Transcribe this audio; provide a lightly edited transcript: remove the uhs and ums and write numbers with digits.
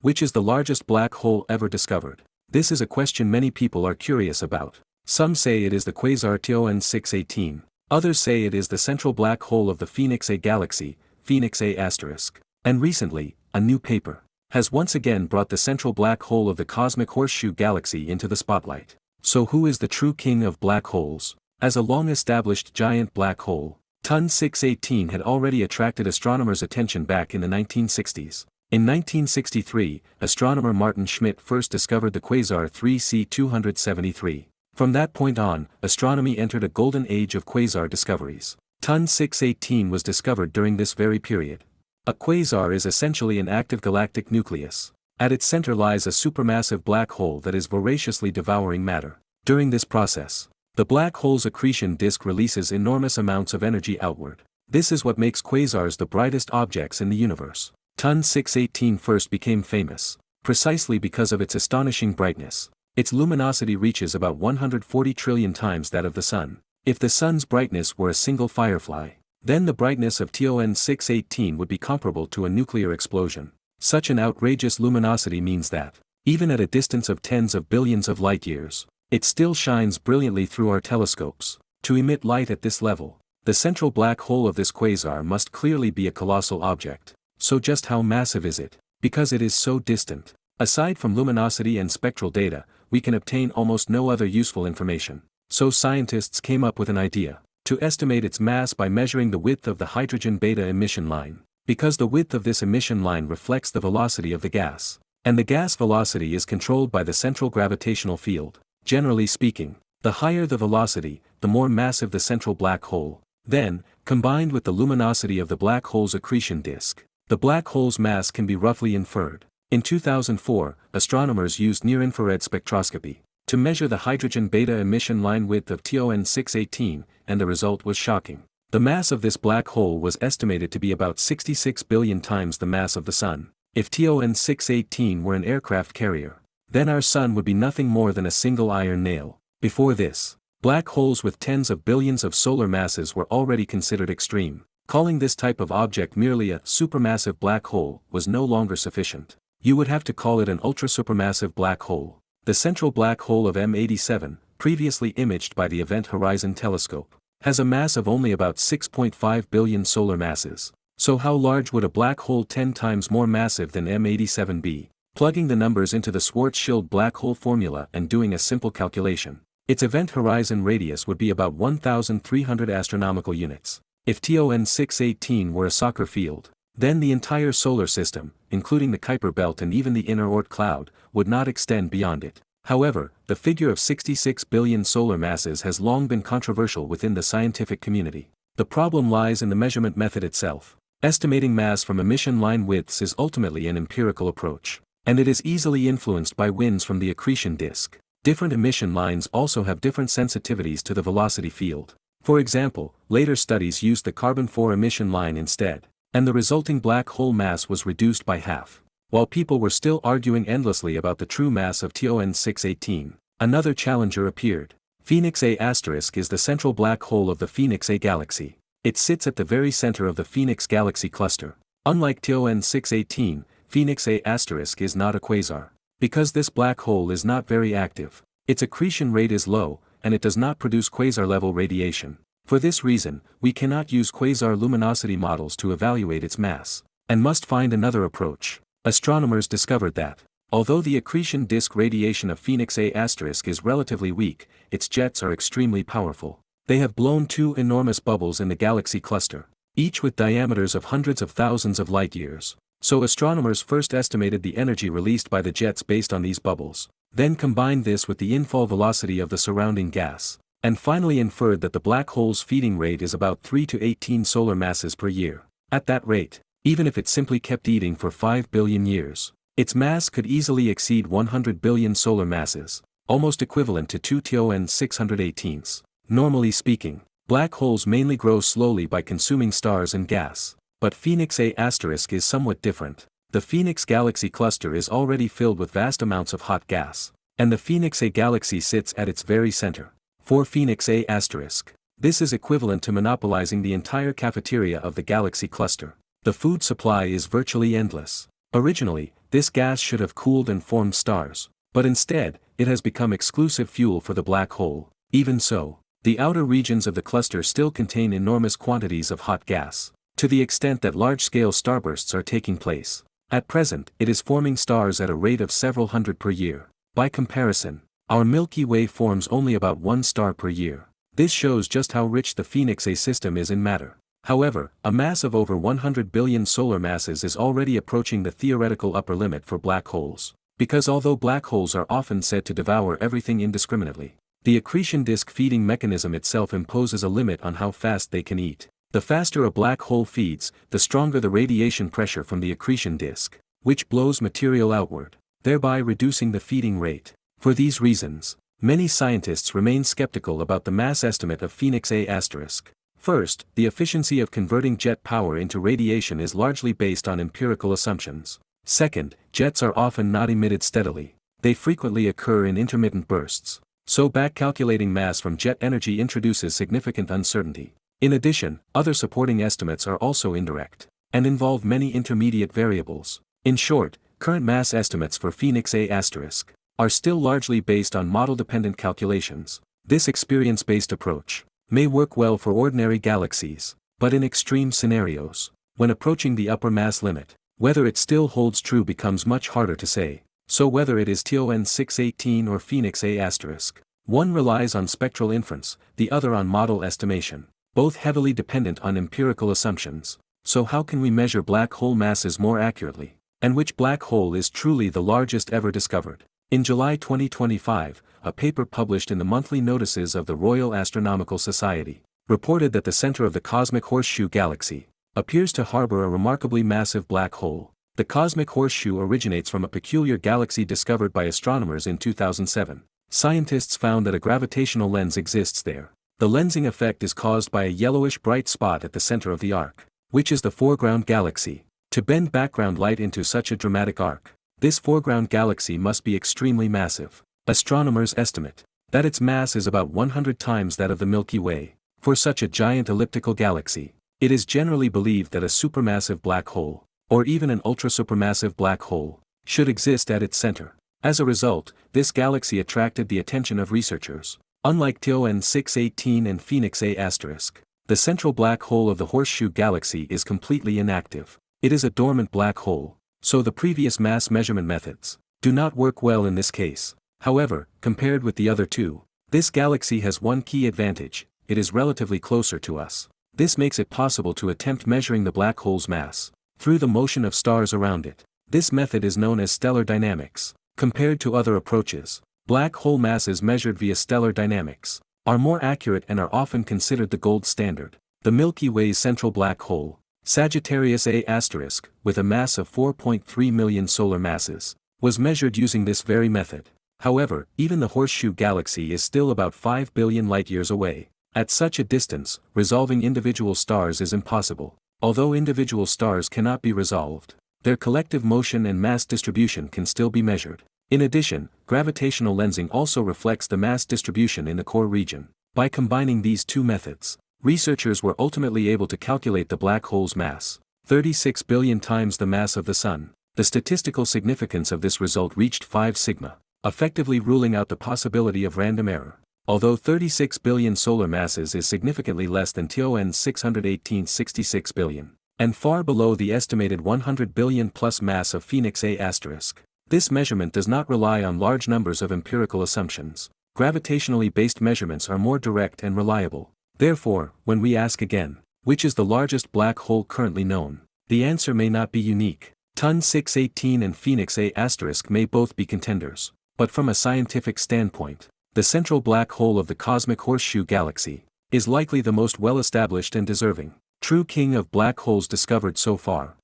Which is the largest black hole ever discovered? This is a question many people are curious about. Some say it is the quasar TON 618. Others say it is the central black hole of the Phoenix A galaxy, Phoenix A*. And recently, a new paper has once again brought the central black hole of the cosmic horseshoe galaxy into the spotlight. So who is the true king of black holes? As a long-established giant black hole, TON 618 had already attracted astronomers' attention back in the 1960s. In 1963, astronomer Martin Schmidt first discovered the quasar 3C273. From that point on, astronomy entered a golden age of quasar discoveries. TON 618 was discovered during this very period. A quasar is essentially an active galactic nucleus. At its center lies a supermassive black hole that is voraciously devouring matter. During this process, the black hole's accretion disk releases enormous amounts of energy outward. This is what makes quasars the brightest objects in the universe. TON 618 first became famous, precisely because of its astonishing brightness. Its luminosity reaches about 140 trillion times that of the Sun. If the Sun's brightness were a single firefly, then the brightness of TON 618 would be comparable to a nuclear explosion. Such an outrageous luminosity means that, even at a distance of tens of billions of light-years, it still shines brilliantly through our telescopes. To emit light at this level, the central black hole of this quasar must clearly be a colossal object. So just how massive is it? Because it is so distant. Aside from luminosity and spectral data, we can obtain almost no other useful information. So scientists came up with an idea to estimate its mass by measuring the width of the hydrogen beta emission line. Because the width of this emission line reflects the velocity of the gas, and the gas velocity is controlled by the central gravitational field. Generally speaking, the higher the velocity, the more massive the central black hole. Then, combined with the luminosity of the black hole's accretion disk, the black hole's mass can be roughly inferred. In 2004, astronomers used near-infrared spectroscopy to measure the hydrogen beta emission line width of TON 618, and the result was shocking. The mass of this black hole was estimated to be about 66 billion times the mass of the Sun. If TON 618 were an aircraft carrier, then our Sun would be nothing more than a single iron nail. Before this, black holes with tens of billions of solar masses were already considered extreme. Calling this type of object merely a supermassive black hole was no longer sufficient. You would have to call it an ultra-supermassive black hole. The central black hole of M87, previously imaged by the Event Horizon Telescope, has a mass of only about 6.5 billion solar masses. So how large would a black hole 10 times more massive than M87 be? Plugging the numbers into the Schwarzschild black hole formula and doing a simple calculation, its event horizon radius would be about 1,300 astronomical units. If TON 618 were a soccer field, then the entire solar system, including the Kuiper belt and even the inner Oort cloud, would not extend beyond it. However, the figure of 66 billion solar masses has long been controversial within the scientific community. The problem lies in the measurement method itself. Estimating mass from emission line widths is ultimately an empirical approach, and it is easily influenced by winds from the accretion disk. Different emission lines also have different sensitivities to the velocity field. For example, later studies used the carbon-4 emission line instead, and the resulting black hole mass was reduced by half. While people were still arguing endlessly about the true mass of TON 618, another challenger appeared. Phoenix A** is the central black hole of the Phoenix A galaxy. It sits at the very center of the Phoenix galaxy cluster. Unlike TON 618, Phoenix A** is not a quasar. Because this black hole is not very active, its accretion rate is low, and it does not produce quasar-level radiation. For this reason, we cannot use quasar luminosity models to evaluate its mass, and must find another approach. Astronomers discovered that, although the accretion disk radiation of Phoenix A** is relatively weak, its jets are extremely powerful. They have blown two enormous bubbles in the galaxy cluster, each with diameters of hundreds of thousands of light-years. So astronomers first estimated the energy released by the jets based on these bubbles, then combined this with the infall velocity of the surrounding gas, and finally inferred that the black hole's feeding rate is about 3 to 18 solar masses per year. At that rate, even if it simply kept eating for 5 billion years, its mass could easily exceed 100 billion solar masses, almost equivalent to 2 TON 618s. Normally speaking, black holes mainly grow slowly by consuming stars and gas, but Phoenix A** is somewhat different. The Phoenix galaxy cluster is already filled with vast amounts of hot gas, and the Phoenix A galaxy sits at its very center. For Phoenix A**, this is equivalent to monopolizing the entire cafeteria of the galaxy cluster. The food supply is virtually endless. Originally, this gas should have cooled and formed stars. But instead, it has become exclusive fuel for the black hole. Even so, the outer regions of the cluster still contain enormous quantities of hot gas, to the extent that large-scale starbursts are taking place. At present, it is forming stars at a rate of several hundred per year. By comparison, our Milky Way forms only about 1 star per year. This shows just how rich the Phoenix A system is in matter. However, a mass of over 100 billion solar masses is already approaching the theoretical upper limit for black holes. Because although black holes are often said to devour everything indiscriminately, the accretion disk feeding mechanism itself imposes a limit on how fast they can eat. The faster a black hole feeds, the stronger the radiation pressure from the accretion disk, which blows material outward, thereby reducing the feeding rate. For these reasons, many scientists remain skeptical about the mass estimate of Phoenix A*. First, the efficiency of converting jet power into radiation is largely based on empirical assumptions. Second, jets are often not emitted steadily. They frequently occur in intermittent bursts. So back-calculating mass from jet energy introduces significant uncertainty. In addition, other supporting estimates are also indirect, and involve many intermediate variables. In short, current mass estimates for Phoenix A** are still largely based on model-dependent calculations. This experience-based approach may work well for ordinary galaxies, but in extreme scenarios, when approaching the upper mass limit, whether it still holds true becomes much harder to say. So whether it is TON 618 or Phoenix A**, one relies on spectral inference, the other on model estimation, both heavily dependent on empirical assumptions. So how can we measure black hole masses more accurately? And which black hole is truly the largest ever discovered? In July 2025, a paper published in the monthly notices of the Royal Astronomical Society reported that the center of the cosmic horseshoe galaxy appears to harbor a remarkably massive black hole. The cosmic horseshoe originates from a peculiar galaxy discovered by astronomers in 2007. Scientists found that a gravitational lens exists there. The lensing effect is caused by a yellowish bright spot at the center of the arc, which is the foreground galaxy. To bend background light into such a dramatic arc, this foreground galaxy must be extremely massive. Astronomers estimate that its mass is about 100 times that of the Milky Way. For such a giant elliptical galaxy, it is generally believed that a supermassive black hole, or even an ultrasupermassive black hole, should exist at its center. As a result, this galaxy attracted the attention of researchers. Unlike TON 618 and Phoenix A**, the central black hole of the Horseshoe Galaxy is completely inactive. It is a dormant black hole, so the previous mass measurement methods do not work well in this case. However, compared with the other two, this galaxy has one key advantage: it is relatively closer to us. This makes it possible to attempt measuring the black hole's mass through the motion of stars around it. This method is known as stellar dynamics. Compared to other approaches, black hole masses measured via stellar dynamics are more accurate and are often considered the gold standard. The Milky Way's central black hole, Sagittarius A**, with a mass of 4.3 million solar masses, was measured using this very method. However, even the Horseshoe Galaxy is still about 5 billion light-years away. At such a distance, resolving individual stars is impossible. Although individual stars cannot be resolved, their collective motion and mass distribution can still be measured. In addition, gravitational lensing also reflects the mass distribution in the core region. By combining these two methods, researchers were ultimately able to calculate the black hole's mass, 36 billion times the mass of the Sun. The statistical significance of this result reached 5 sigma, effectively ruling out the possibility of random error. Although 36 billion solar masses is significantly less than TON 618 66 billion, and far below the estimated 100 billion plus mass of Phoenix A**, this measurement does not rely on large numbers of empirical assumptions. Gravitationally based measurements are more direct and reliable. Therefore, when we ask again, which is the largest black hole currently known, the answer may not be unique. TON 618 and Phoenix A** may both be contenders, but from a scientific standpoint, the central black hole of the cosmic horseshoe galaxy is likely the most well-established and deserving, true king of black holes discovered so far.